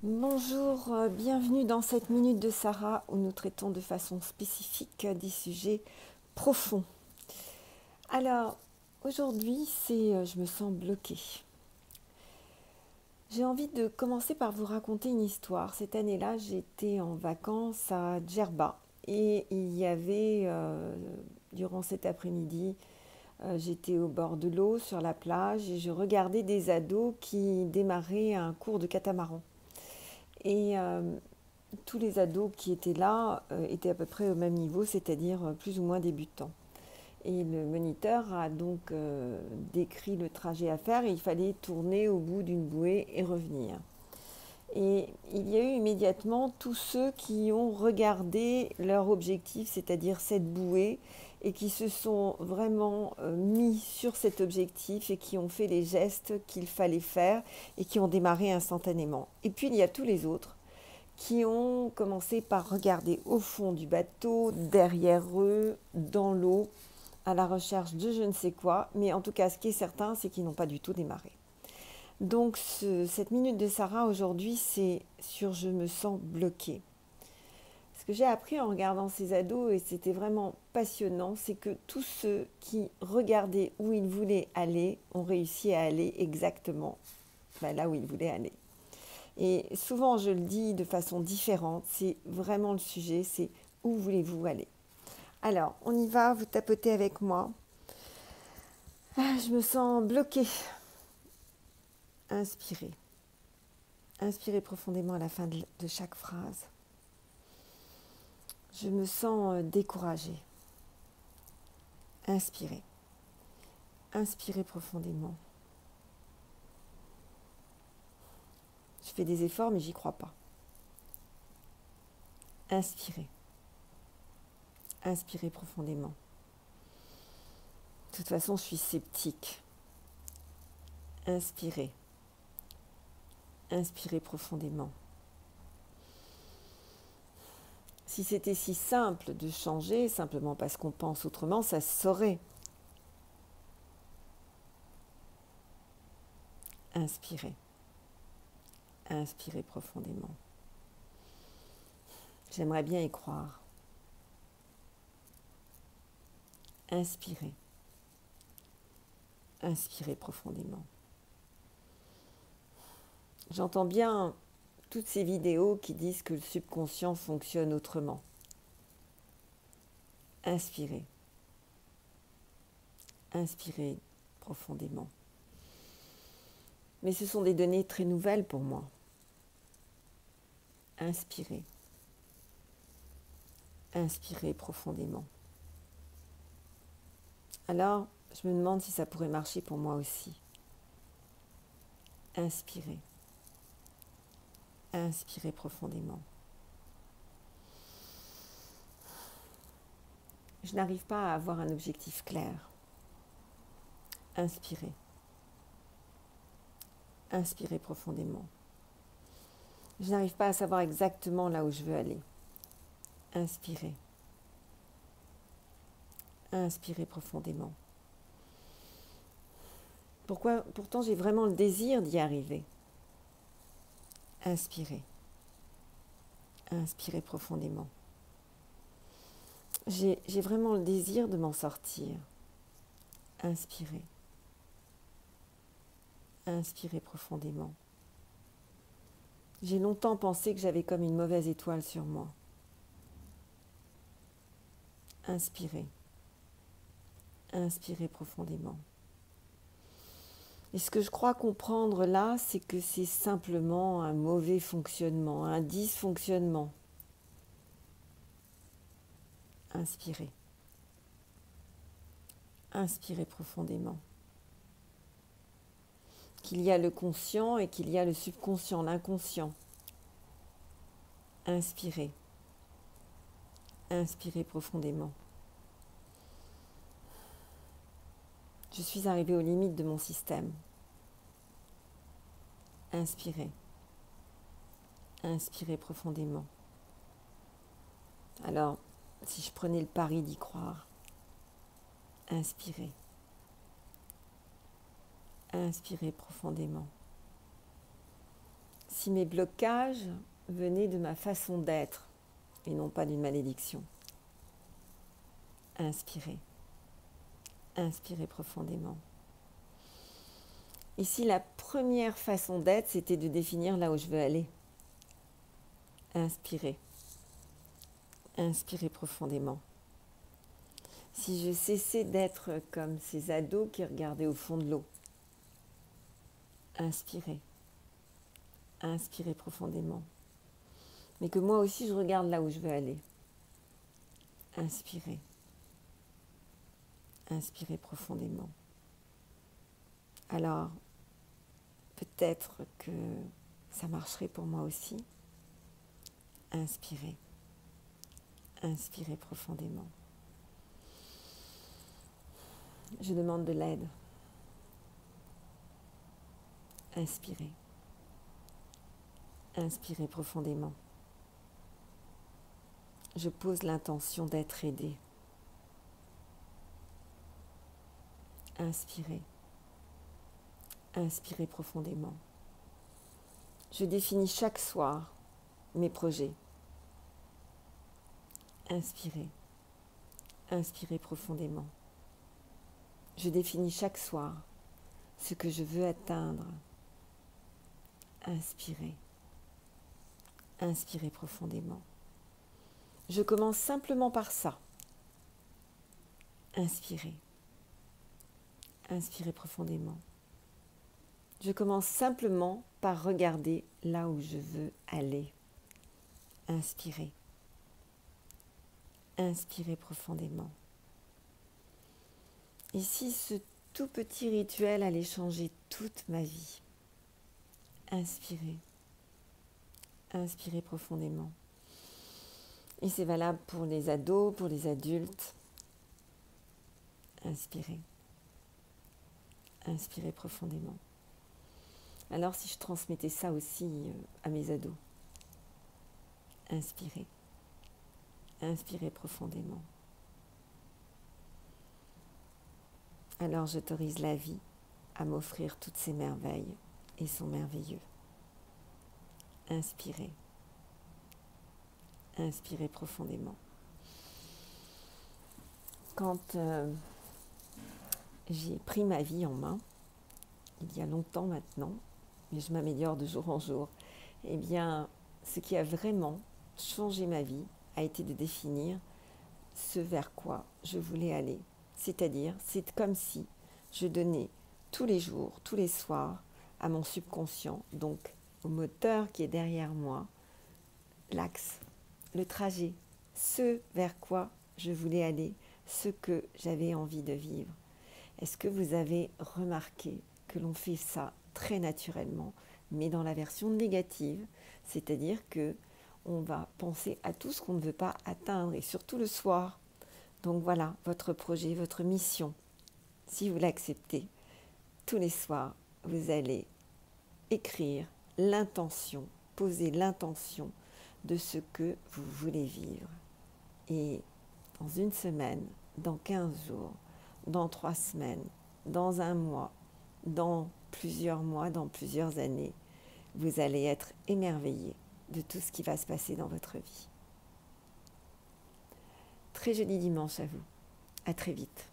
Bonjour, bienvenue dans cette minute de Sarah où nous traitons de façon spécifique des sujets profonds. Alors, aujourd'hui, je me sens bloquée. J'ai envie de commencer par vous raconter une histoire. Cette année-là, j'étais en vacances à Djerba et il y avait, durant cet après-midi, j'étais au bord de l'eau, sur la plage, et je regardais des ados qui démarraient un cours de catamaran. Et tous les ados qui étaient là étaient à peu près au même niveau, c'est-à-dire plus ou moins débutants. Et le moniteur a donc décrit le trajet à faire et il fallait tourner au bout d'une bouée et revenir. Et il y a eu immédiatement tous ceux qui ont regardé leur objectif, c'est-à-dire cette bouée, et qui se sont vraiment mis sur cet objectif et qui ont fait les gestes qu'il fallait faire et qui ont démarré instantanément. Et puis il y a tous les autres qui ont commencé par regarder au fond du bateau, derrière eux, dans l'eau, à la recherche de je ne sais quoi. Mais en tout cas, ce qui est certain, c'est qu'ils n'ont pas du tout démarré. Donc cette minute de Sarah aujourd'hui, c'est sur je me sens bloquée. Ce que j'ai appris en regardant ces ados, et c'était vraiment passionnant, c'est que tous ceux qui regardaient où ils voulaient aller ont réussi à aller exactement là où ils voulaient aller. Et souvent, je le dis de façon différente, c'est vraiment le sujet, c'est où voulez-vous aller? Alors, on y va, vous tapotez avec moi. Je me sens bloquée. Inspirez. Inspirez profondément à la fin de chaque phrase. Je me sens découragée. Inspirez. Inspirez profondément. Je fais des efforts, mais j'y crois pas. Inspirez. Inspirez profondément. De toute façon, je suis sceptique. Inspirez. Inspirez profondément. Si c'était si simple de changer, simplement parce qu'on pense autrement, ça se saurait. Inspirez. Inspirez profondément. J'aimerais bien y croire. Inspirez. Inspirez profondément. J'entends bien toutes ces vidéos qui disent que le subconscient fonctionne autrement. Inspirez. Inspirez profondément. Mais ce sont des données très nouvelles pour moi. Inspirez. Inspirez profondément. Alors, je me demande si ça pourrait marcher pour moi aussi. Inspirez. Inspirez profondément. Je n'arrive pas à avoir un objectif clair. Inspirez. Inspirez profondément. Je n'arrive pas à savoir exactement là où je veux aller. Inspirez. Inspirez profondément. Pourtant, j'ai vraiment le désir d'y arriver. Inspirez. Inspirez profondément. J'ai vraiment le désir de m'en sortir. Inspirez. Inspirez profondément. J'ai longtemps pensé que j'avais comme une mauvaise étoile sur moi. Inspirez. Inspirez profondément. Et ce que je crois comprendre là, c'est que c'est simplement un mauvais fonctionnement, un dysfonctionnement. Inspirez. Inspirez profondément. Qu'il y a le conscient et qu'il y a le subconscient, l'inconscient. Inspirez. Inspirez profondément. Je suis arrivée aux limites de mon système. Inspirez. Inspirez profondément. Alors, si je prenais le pari d'y croire, inspirez. Inspirez profondément. si mes blocages venaient de ma façon d'être et non pas d'une malédiction. Inspirez. Inspirez profondément. Ici, la première façon d'être, c'était de définir là où je veux aller. Inspirez. Inspirez profondément. Si je cessais d'être comme ces ados qui regardaient au fond de l'eau. Inspirez. Inspirez profondément. Mais que moi aussi, je regarde là où je veux aller. Inspirez. Inspirez profondément. Alors, peut-être que ça marcherait pour moi aussi. Inspirez. Inspirez profondément. Je demande de l'aide. Inspirez. Inspirez profondément. Je pose l'intention d'être aidé. Inspirez. Inspirez profondément. Je définis chaque soir mes projets. Inspirez. Inspirez profondément. Je définis chaque soir ce que je veux atteindre. Inspirez. Inspirez profondément. Je commence simplement par ça. Inspirez. Inspirez profondément. Je commence simplement par regarder là où je veux aller. Inspirez. Inspirez profondément. Et si ce tout petit rituel allait changer toute ma vie? Inspirez. Inspirez profondément. Et c'est valable pour les ados, pour les adultes. Inspirez. Inspirez profondément. Alors si je transmettais ça aussi à mes ados? Inspirez. Inspirez profondément. Alors j'autorise la vie à m'offrir toutes ces merveilles et sont merveilleux. Inspirez. Inspirez profondément. Quand j'ai pris ma vie en main, il y a longtemps maintenant, mais je m'améliore de jour en jour, eh bien, ce qui a vraiment changé ma vie a été de définir ce vers quoi je voulais aller. C'est-à-dire, c'est comme si je donnais tous les jours, tous les soirs, à mon subconscient, donc au moteur qui est derrière moi, l'axe, le trajet, ce vers quoi je voulais aller, ce que j'avais envie de vivre. Est-ce que vous avez remarqué que l'on fait ça très naturellement, mais dans la version négative, c'est-à-dire que on va penser à tout ce qu'on ne veut pas atteindre, et surtout le soir. Donc voilà, votre projet, votre mission, si vous l'acceptez, tous les soirs, vous allez écrire l'intention, poser l'intention de ce que vous voulez vivre. Et dans une semaine, dans 15 jours, dans 3 semaines, dans un mois, dans plusieurs mois, dans plusieurs années, vous allez être émerveillés de tout ce qui va se passer dans votre vie. Très joli dimanche à vous. À très vite.